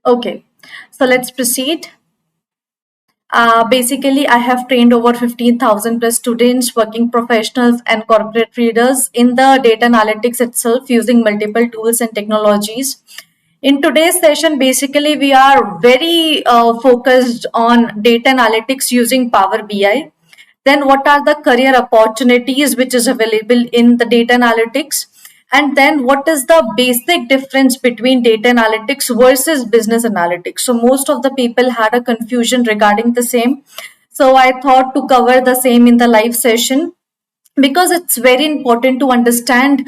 Okay, so let's proceed. Basically, I have trained over 15,000 plus students, working professionals, and corporate traders in the data analytics itself using multiple tools and technologies. In today's session, basically, we are very focused on data analytics using Power BI. Then, what are the career opportunities which is available in the data analytics? And then what is the basic difference between data analytics versus business analytics? So most of the people had a confusion regarding the same. So I thought to cover the same in the live session because it's very important to understand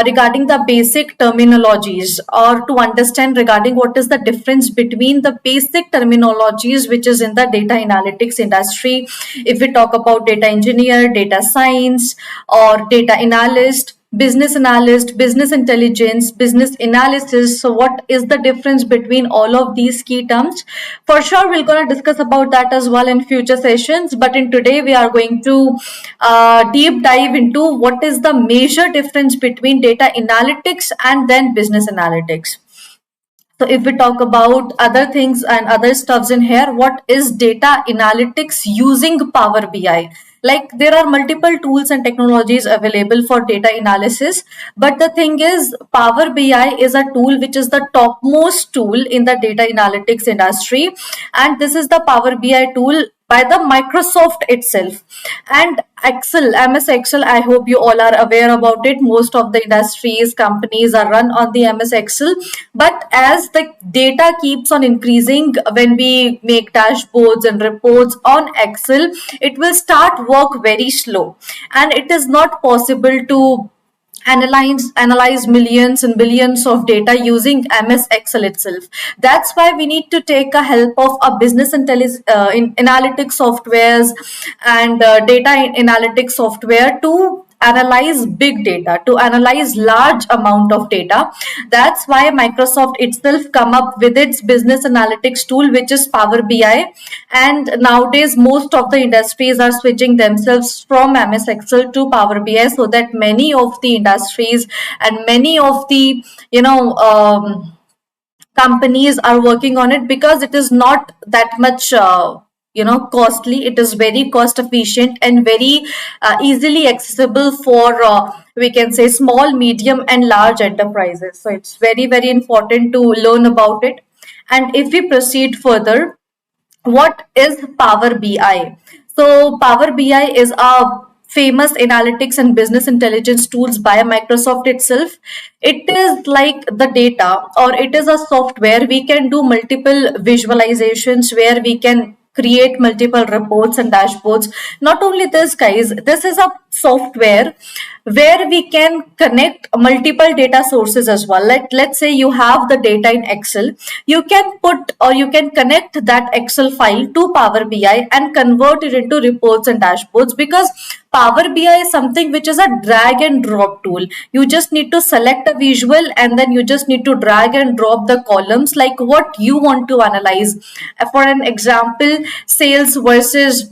regarding the basic terminologies, or to understand regarding what is the difference between the basic terminologies which is in the data analytics industry. If we talk about data engineer, data science, or data analyst, business intelligence, business analysis. So what is the difference between all of these key terms? For sure, we're going to discuss about that as well in future sessions. But in today, we are going to deep dive into what is the major difference between data analytics and then business analytics. So if we talk about other things and other stuffs in here, what is data analytics using Power BI? Like there are multiple tools and technologies available for data analysis, but the thing is Power BI is a tool which is the topmost tool in the data analytics industry, and this is the Power BI tool by the Microsoft itself. And Excel, MS Excel, I hope you all are aware about it. Most of the industries, companies are run on the MS Excel. But as the data keeps on increasing, when we make dashboards and reports on Excel, it will start work very slow. And it is not possible to analyze millions and billions of data using MS Excel itself. That's why we need to take a help of a business analytics softwares and data analytics software to analyze big data, to analyze large amount of data. That's why Microsoft itself come up with its business analytics tool, which is Power BI. And nowadays most of the industries are switching themselves from MS Excel to Power BI, so that many of the industries and many of the companies are working on it, because it is not that much costly. It is very cost efficient and very easily accessible for we can say small, medium and large enterprises. So it's very very important to learn about it. And if we proceed further, what is Power BI? So Power BI is a famous analytics and business intelligence tools by Microsoft itself. It is like the data, or it is a software we can do multiple visualizations, where we can create multiple reports and dashboards. Not only this, guys, this is a software where we can connect multiple data sources as well. Like let's say you have the data in Excel, you can put or you can connect that Excel file to Power BI and convert it into reports and dashboards, because Power BI is something which is a drag and drop tool. You just need to select a visual and then you just need to drag and drop the columns like what you want to analyze. For an example, sales versus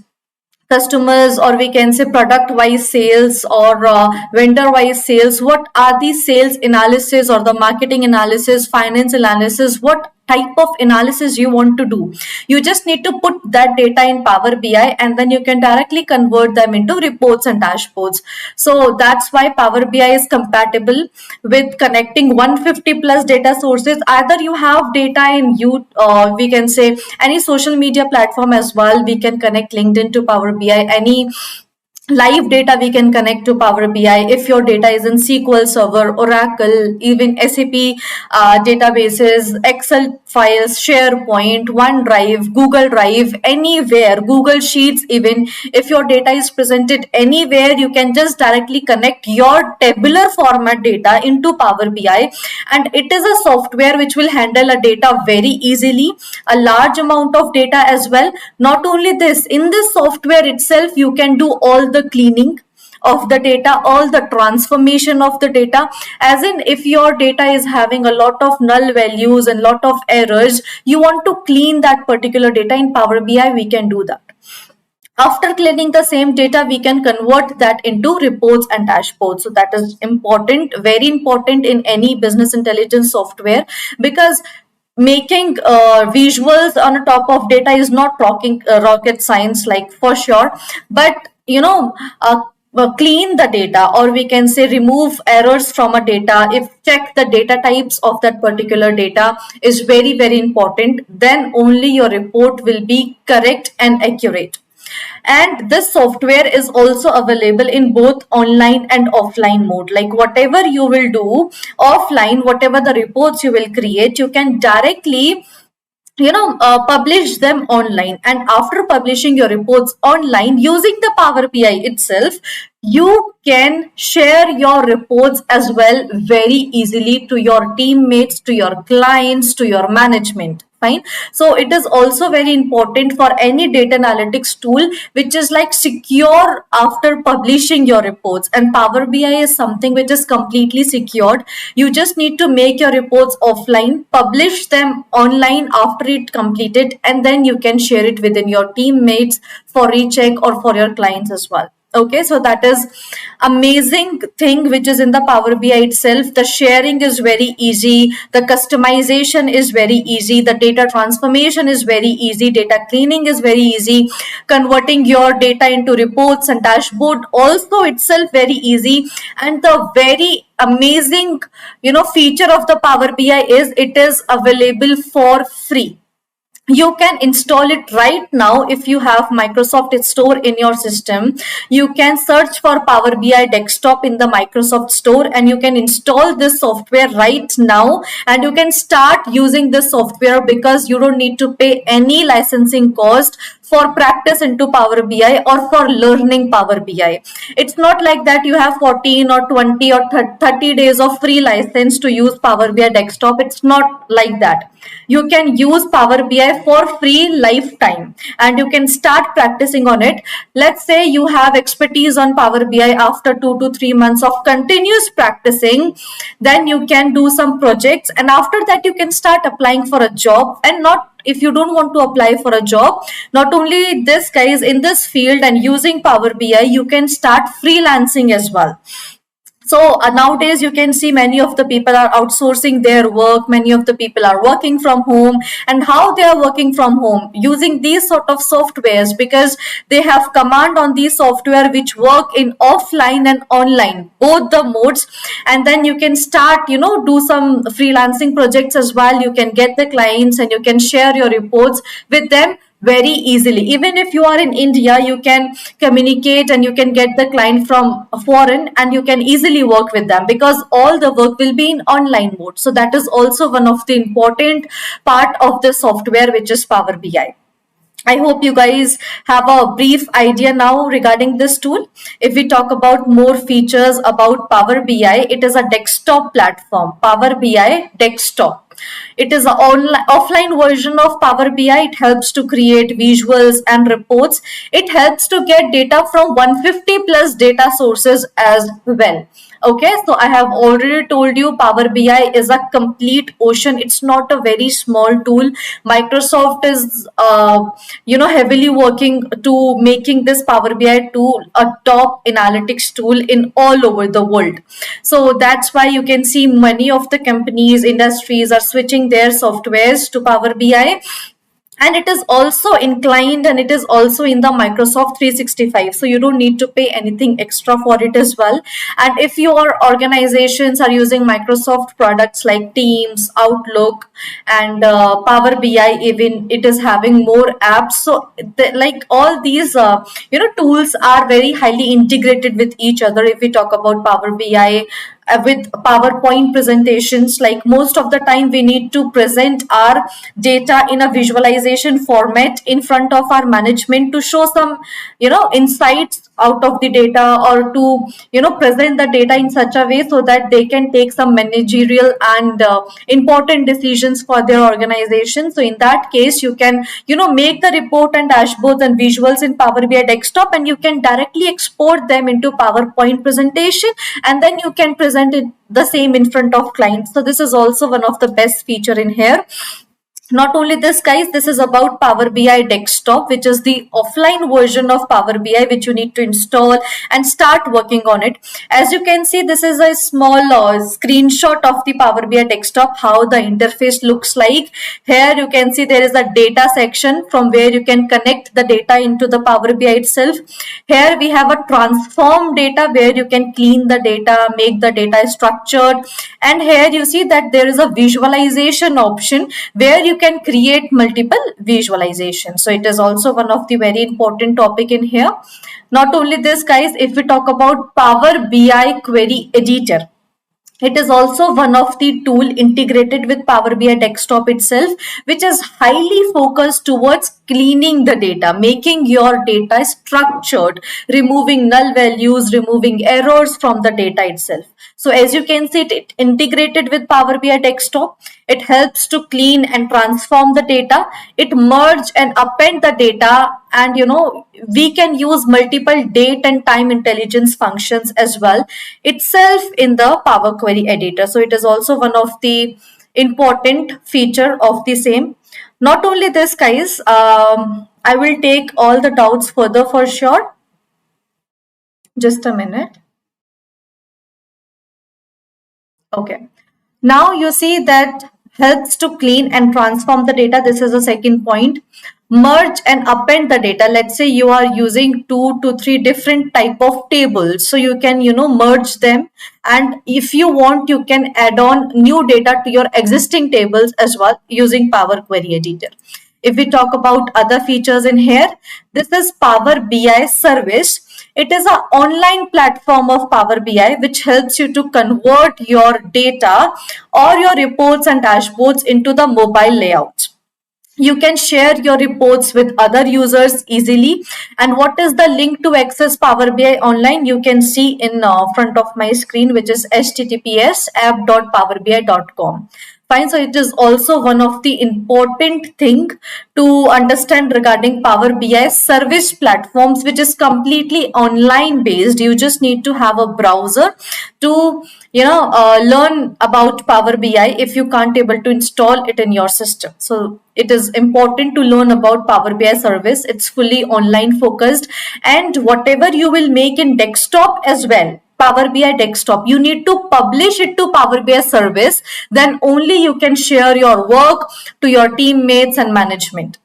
customers, or we can say product wise sales, or vendor wise sales. What are the sales analysis or the marketing analysis, finance analysis, what type of analysis you want to do? You just need to put that data in Power BI and then you can directly convert them into reports and dashboards. So that's why Power BI is compatible with connecting 150 plus data sources. Either you have data in you, we can say any social media platform as well, we can connect LinkedIn to Power BI. Any live data we can connect to Power BI. If your data is in SQL Server, Oracle, even SAP databases, Excel files, SharePoint, OneDrive, Google Drive, anywhere, Google Sheets, even if your data is presented anywhere, you can just directly connect your tabular format data into Power BI. And it is a software which will handle a data very easily, a large amount of data as well. Not only this, in this software itself, you can do all the cleaning of the data, all the transformation of the data. As in, if your data is having a lot of null values and lot of errors, you want to clean that particular data in Power BI, we can do that. After cleaning the same data, we can convert that into reports and dashboards. So that is important, very important in any business intelligence software, because making visuals on a top of data is not rocket science, like, for sure. But clean the data, or we can say remove errors from a data. If check the data types of that particular data is very very important, then only your report will be correct and accurate. And this software is also available in both online and offline mode. Like, whatever you will do offline, whatever the reports you will create, you can directly publish them online. And after publishing your reports online using the Power BI itself, you can share your reports as well very easily to your teammates, to your clients, to your management. Fine. So it is also very important for any data analytics tool which is like secure after publishing your reports. And Power BI is something which is completely secured. You just need to make your reports offline, publish them online after it completed, and then you can share it within your teammates for recheck or for your clients as well. Okay, so that is amazing thing which is in the Power BI itself. The sharing is very easy, the customization is very easy, the data transformation is very easy, data cleaning is very easy, converting your data into reports and dashboard also itself very easy. And the very amazing feature of the Power BI is it is available for free. You can install it right now. If you have Microsoft Store in your system, you can search for Power BI desktop in the Microsoft Store, and you can install this software right now, and you can start using this software because you don't need to pay any licensing cost for practice into Power BI or for learning Power BI. It's not like that you have 14 or 20 or 30 days of free license to use Power BI desktop. It's not like that. You can use Power BI for free lifetime, and you can start practicing on it. Let's say you have expertise on Power BI after 2 to 3 months of continuous practicing, then you can do some projects, and after that you can start applying for a job. And not, if you don't want to apply for a job, not only this, guys, in this field and using Power BI, you can start freelancing as well. So nowadays you can see many of the people are outsourcing their work, many of the people are working from home. And how they are working from home? Using these sort of softwares, because they have command on these software which work in offline and online, both the modes. And then you can start do some freelancing projects as well. You can get the clients and you can share your reports with them very easily. Even if you are in India, you can communicate and you can get the client from foreign, and you can easily work with them because all the work will be in online mode. So that is also one of the important part of the software, which is Power BI. I hope you guys have a brief idea now regarding this tool. If we talk about more features about Power BI, it is a desktop platform, Power BI Desktop. It is an offline version of Power BI. It helps to create visuals and reports. It helps to get data from 150 plus data sources as well. Okay, so I have already told you Power BI is a complete ocean. It's not a very small tool. Microsoft is, heavily working to making this Power BI tool a top analytics tool in all over the world. So that's why you can see many of the companies, industries are switching their softwares to Power BI. And it is also inclined, and it is also in the Microsoft 365, so you don't need to pay anything extra for it as well. And if your organizations are using Microsoft products like Teams, Outlook, and Power BI, even it is having more apps. So like all these tools are very highly integrated with each other. If we talk about Power BI, with PowerPoint presentations, like most of the time we need to present our data in a visualization format in front of our management to show some insights out of the data, or to present the data in such a way so that they can take some managerial and important decisions for their organization. So in that case, you can make the report and dashboards and visuals in Power BI desktop, and you can directly export them into PowerPoint presentation, and then you can present it the same in front of clients. So this is also one of the best feature in here. Not only this, guys, this is about Power BI Desktop, which is the offline version of Power BI, which you need to install and start working on it. As you can see, this is a small screenshot of the Power BI Desktop, how the interface looks like. Here you can see there is a data section from where you can connect the data into the Power BI itself. Here we have a transform data where you can clean the data, make the data structured. And here you see that there is a visualization option where you can create multiple visualizations. So it is also one of the very important topic in here. Not only this, guys, if we talk about Power BI Query Editor, it is also one of the tool integrated with Power BI Desktop itself, which is highly focused towards cleaning the data, making your data structured, removing null values, removing errors from the data itself. So as you can see, it integrated with Power BI Desktop. It helps to clean and transform the data. It merge and append the data, and we can use multiple date and time intelligence functions as well itself in the Power Query Editor. So it is also one of the important feature of the same. Not only this, guys, I will take all the doubts further for sure. Just a minute. Okay. Now you see that helps to clean and transform the data. This is the second point. Merge and append the data. Let's say you are using 2 to 3 different type of tables. So you can, merge them. And if you want, you can add on new data to your existing tables as well using Power Query Editor. If we talk about other features in here, this is Power BI Service. It is an online platform of Power BI which helps you to convert your data or your reports and dashboards into the mobile layouts. You can share your reports with other users easily. And what is the link to access Power BI online? You can see in front of my screen, which is https://app.powerbi.com. Fine. So it is also one of the important thing to understand regarding Power BI service platforms, which is completely online based. You just need to have a browser to learn about Power BI if you can't able to install it in your system. So it is important to learn about Power BI service. It's fully online focused, and whatever you will make in desktop as well, Power BI Desktop, you need to publish it to Power BI service. Then only you can share your work to your teammates and management.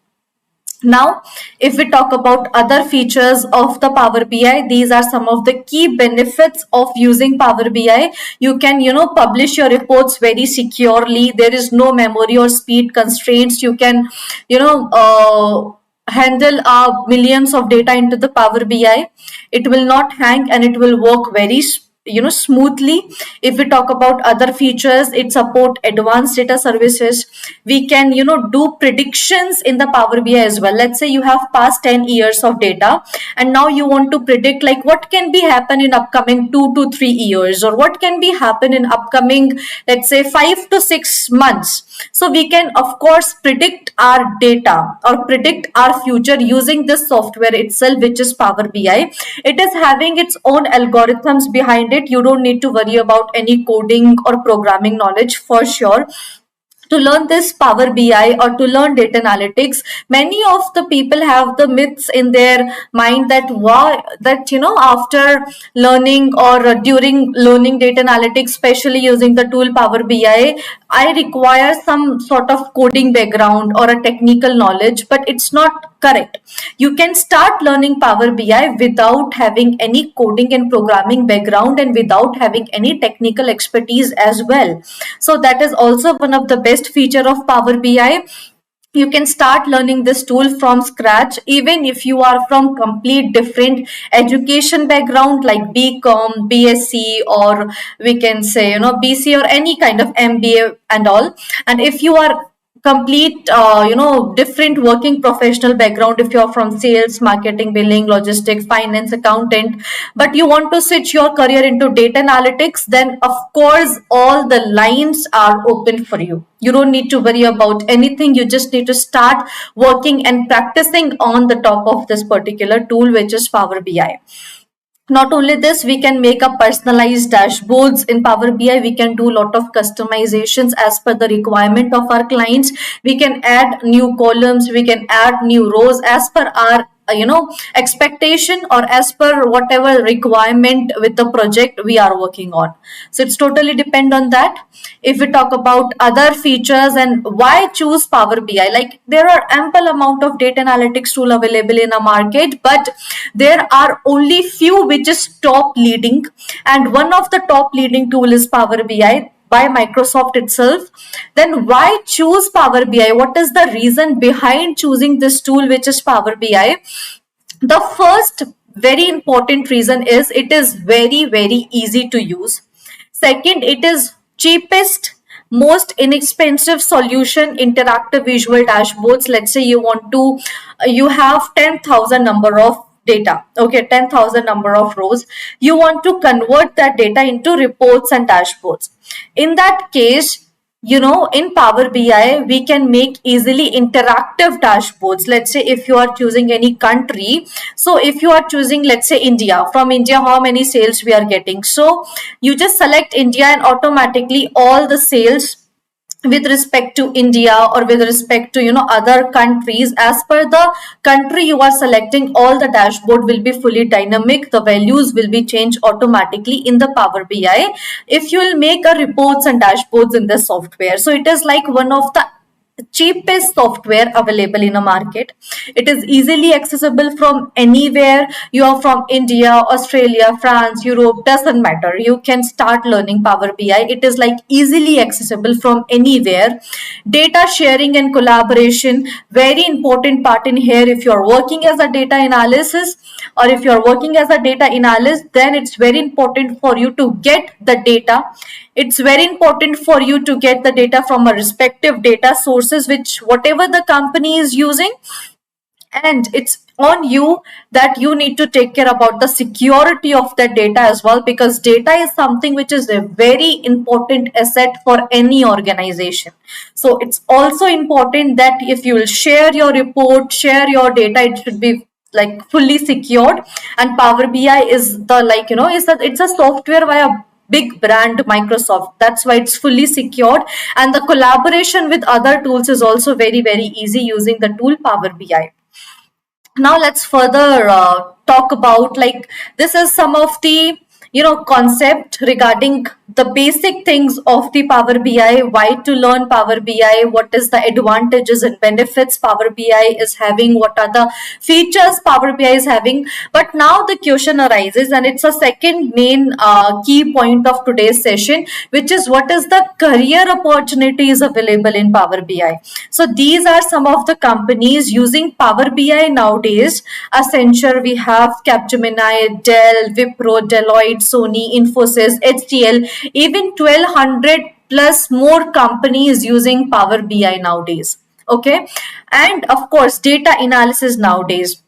Now, if we talk about other features of the Power BI, these are some of the key benefits of using Power BI. You can, publish your reports very securely. There is no memory or speed constraints. You can, handle millions of data into the Power BI. It will not hang and it will work very smoothly. If we talk about other features, it support advanced data services. We can do predictions in the Power BI as well. Let's say you have past 10 years of data and now you want to predict like what can be happen in upcoming 2 to 3 years, or what can be happen in upcoming, let's say, 5 to 6 months. So we can of course predict our data or predict our future using this software itself, which is Power BI. It is having its own algorithms behind it. You don't need to worry about any coding or programming knowledge for sure. To learn this Power BI or to learn data analytics, many of the people have the myths in their mind that after learning or during learning data analytics, especially using the tool Power BI, I require some sort of coding background or a technical knowledge, but it's not correct. You can start learning Power BI without having any coding and programming background and without having any technical expertise as well. So that is also one of the best feature of Power BI. You can start learning this tool from scratch, even if you are from complete different education background like BCom, BSc, or we can say BC or any kind of MBA and all. And if you are complete different working professional background, if you're from sales, marketing, billing, logistics, finance, accountant, but you want to switch your career into data analytics, then of course all the lines are open for you. You don't need to worry about anything. You just need to start working and practicing on the top of this particular tool, which is Power BI. Not only this, we can make a personalized dashboards in Power BI. We can do a lot of customizations as per the requirement of our clients. We can add new columns, we can add new rows as per our expectation, or as per whatever requirement with the project we are working on. So it's totally depend on that. If we talk about other features and why choose Power BI, like there are ample amount of data analytics tool available in a market, but there are only few which is top leading, and one of the top leading tool is Power BI by Microsoft itself. Then why choose Power BI? What is the reason behind choosing this tool, which is Power BI? The first very important reason is it is very easy to use. Second, it is cheapest, most inexpensive solution, interactive visual dashboards. Let's say you want to, you have 10,000 number of data, okay, 10,000 number of rows. You want to convert that data into reports and dashboards. In that case, in Power BI, we can make easily interactive dashboards. Let's say if you are choosing any country, so if you are choosing, let's say India, from India, how many sales we are getting. So you just select India and automatically all the sales with respect to India or with respect to other countries, as per the country you are selecting, all the dashboard will be fully dynamic. The values will be changed automatically in the Power BI if you will make a reports and dashboards in the software. So it is like one of the cheapest software available in a market. It is easily accessible from anywhere. You are from India, Australia, France, Europe, doesn't matter, you can start learning Power BI. It is like easily accessible from anywhere. Data sharing and collaboration, very important part in here. If you are working as a data analysis, or if you are working as a data analyst, then it's very important for you to get the data. It's very important for you to get the data from a respective data sources, which whatever the company is using. And it's on you that you need to take care about the security of that data as well, because data is something which is a very important asset for any organization. So it's also important that if you will share your report, share your data, it should be like fully secured. And Power BI is the it's a software via big brand Microsoft. That's why it's fully secured, and the collaboration with other tools is also very easy using the tool Power BI. Now let's further talk about, like, this is some of the concept regarding the basic things of the Power BI. Why to learn Power BI, what is the advantages and benefits Power BI is having, what are the features Power BI is having. But now the question arises, and it's a second main key point of today's session, which is what is the career opportunities available in Power BI. So these are some of the companies using Power BI nowadays. Accenture, we have Capgemini, Dell, Wipro, Deloitte, Sony, Infosys, HCL, even 1200 plus more companies using Power BI nowadays. Okay, and of course data analysis nowadays.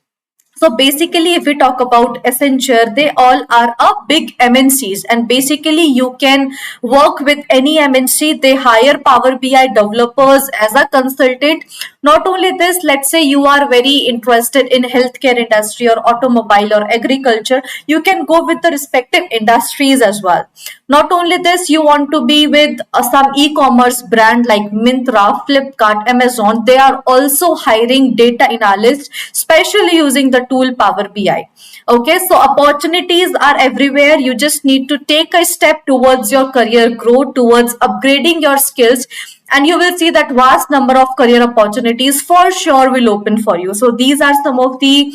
So basically, if we talk about Accenture, they all are a big MNCs, and basically you can work with any MNC. They hire Power BI developers as a consultant. Not only this, let's say you are very interested in healthcare industry or automobile or agriculture, you can go with the respective industries as well. Not only this, you want to be with some e-commerce brand like Myntra, Flipkart, Amazon. They are also hiring data analysts, especially using the tool Power BI. Okay, so opportunities are everywhere. You just need to take a step towards your career growth, towards upgrading your skills, and you will see that vast number of career opportunities for sure will open for you. So these are some of the,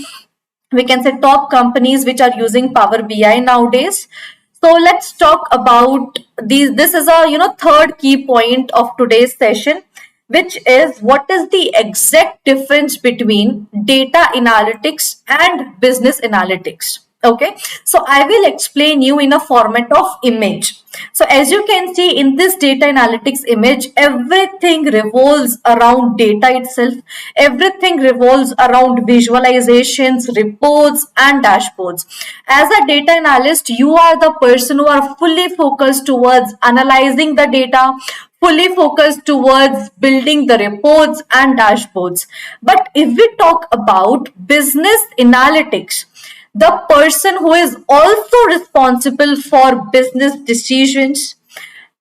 we can say, top companies which are using Power BI nowadays. So let's talk about these. This is a third key point of today's session, which is what is the exact difference between data analytics and business analytics. Okay, so I will explain you in a format of image. So as you can see in this data analytics image, everything revolves around data itself. Everything revolves around visualizations, reports, and dashboards. As a data analyst, you are the person who are fully focused towards analyzing the data, fully focused towards building the reports and dashboards. But if we talk about business analytics, the person who is also responsible for business decisions,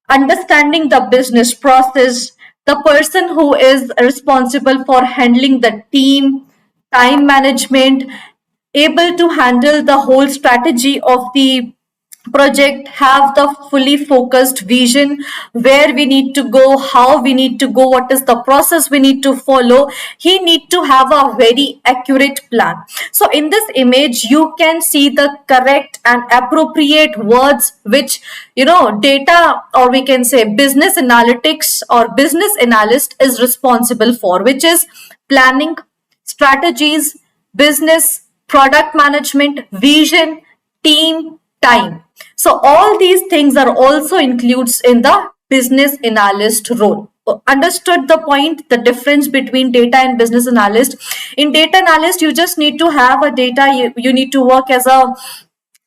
understanding the business process, the person who is responsible for handling the team, time management, able to handle the whole strategy of the project, have the fully focused vision, where we need to go, how we need to go, what is the process we need to follow. He need to have a very accurate plan. So in this image you can see the correct and appropriate words which, data, or we can say business analytics or business analyst is responsible for, which is planning, strategies, business, product management, vision, team, time. So all these things are also includes in the business analyst role. Understood the point, the difference between data and business analyst? In data analyst, you just need to have a data, you need to work as a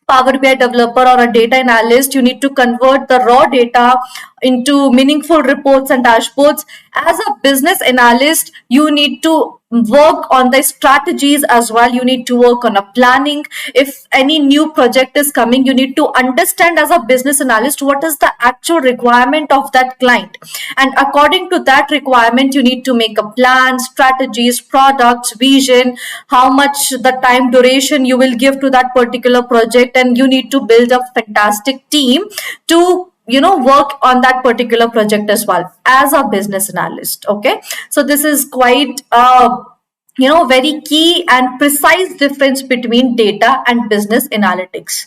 Power BI developer or a data analyst. You need to convert the raw data into meaningful reports and dashboards. As a business analyst, you need to work on the strategies as well. You need to work on a planning. If any new project is coming, you need to understand as a business analyst what is the actual requirement of that client, and according to that requirement you need to make a plan, strategies, products, vision, how much the time duration you will give to that particular project, and you need to build a fantastic team to work on that particular project as well as a business analyst. Okay, so this is quite very key and precise difference between data and business analytics.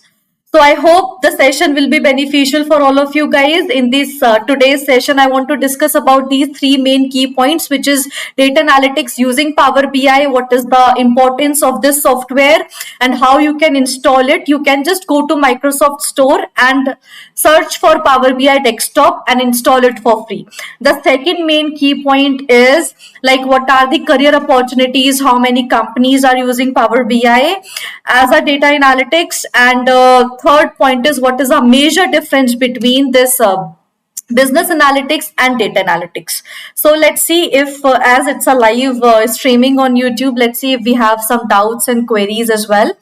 So I hope the session will be beneficial for all of you guys. In this today's session, I want to discuss about these three main key points, which is data analytics using Power BI, what is the importance of this software, and how you can install it. You can just go to Microsoft Store and search for Power BI desktop and install it for free. The second main key point is like what are the career opportunities, how many companies are using Power BI as a data analytics, and third point is what is a major difference between this business analytics and data analytics. So let's see if as it's a live streaming on YouTube, let's see if we have some doubts and queries as well.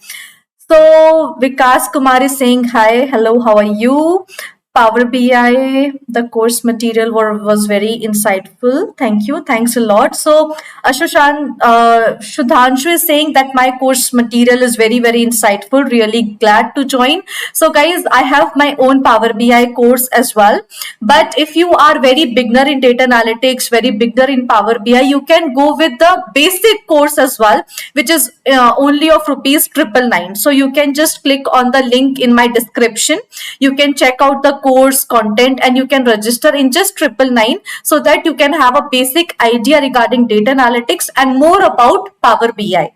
So Vikas Kumar is saying hi, hello, how are you? Power BI, the course material was very insightful. Thank you. Thanks a lot. So Shudhanshu is saying that my course material is very, very insightful. Really glad to join. So guys, I have my own Power BI course as well. But if you are very beginner in data analytics, very beginner in Power BI, you can go with the basic course as well, which is only of ₹999. So you can just click on the link in my description. You can check out the course content and you can register in just $999 so that you can have a basic idea regarding data analytics and more about Power BI.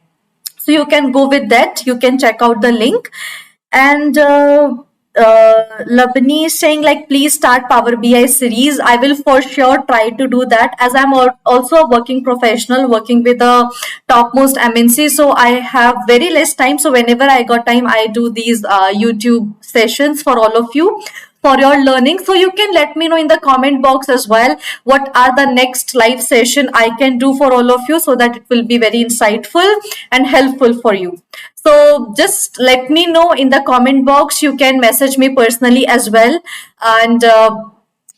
So you can go with that. You can check out the link. And Labani is saying like, please start Power BI series. I will for sure try to do that, as I'm also a working professional working with a topmost MNC. So I have very less time. So whenever I got time, I do these YouTube sessions for all of you for your learning. So you can let me know in the comment box as well what are the next live session I can do for all of you, so that it will be very insightful and helpful for you. So just let me know in the comment box. You can message me personally as well,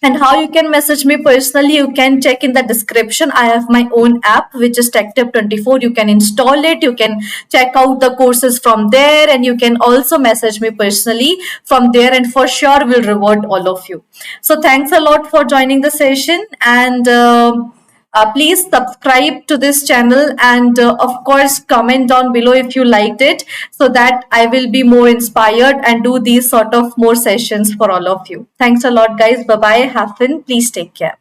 and how you can message me personally, you can check in the description. I have my own app, which is TechTip24. You can install it. You can check out the courses from there, and you can also message me personally from there, and for sure will reward all of you. So thanks a lot for joining the session, and please subscribe to this channel, and of course comment down below if you liked it, so that I will be more inspired and do these sort of more sessions for all of you. Thanks a lot guys. Bye bye. Have fun. Please take care.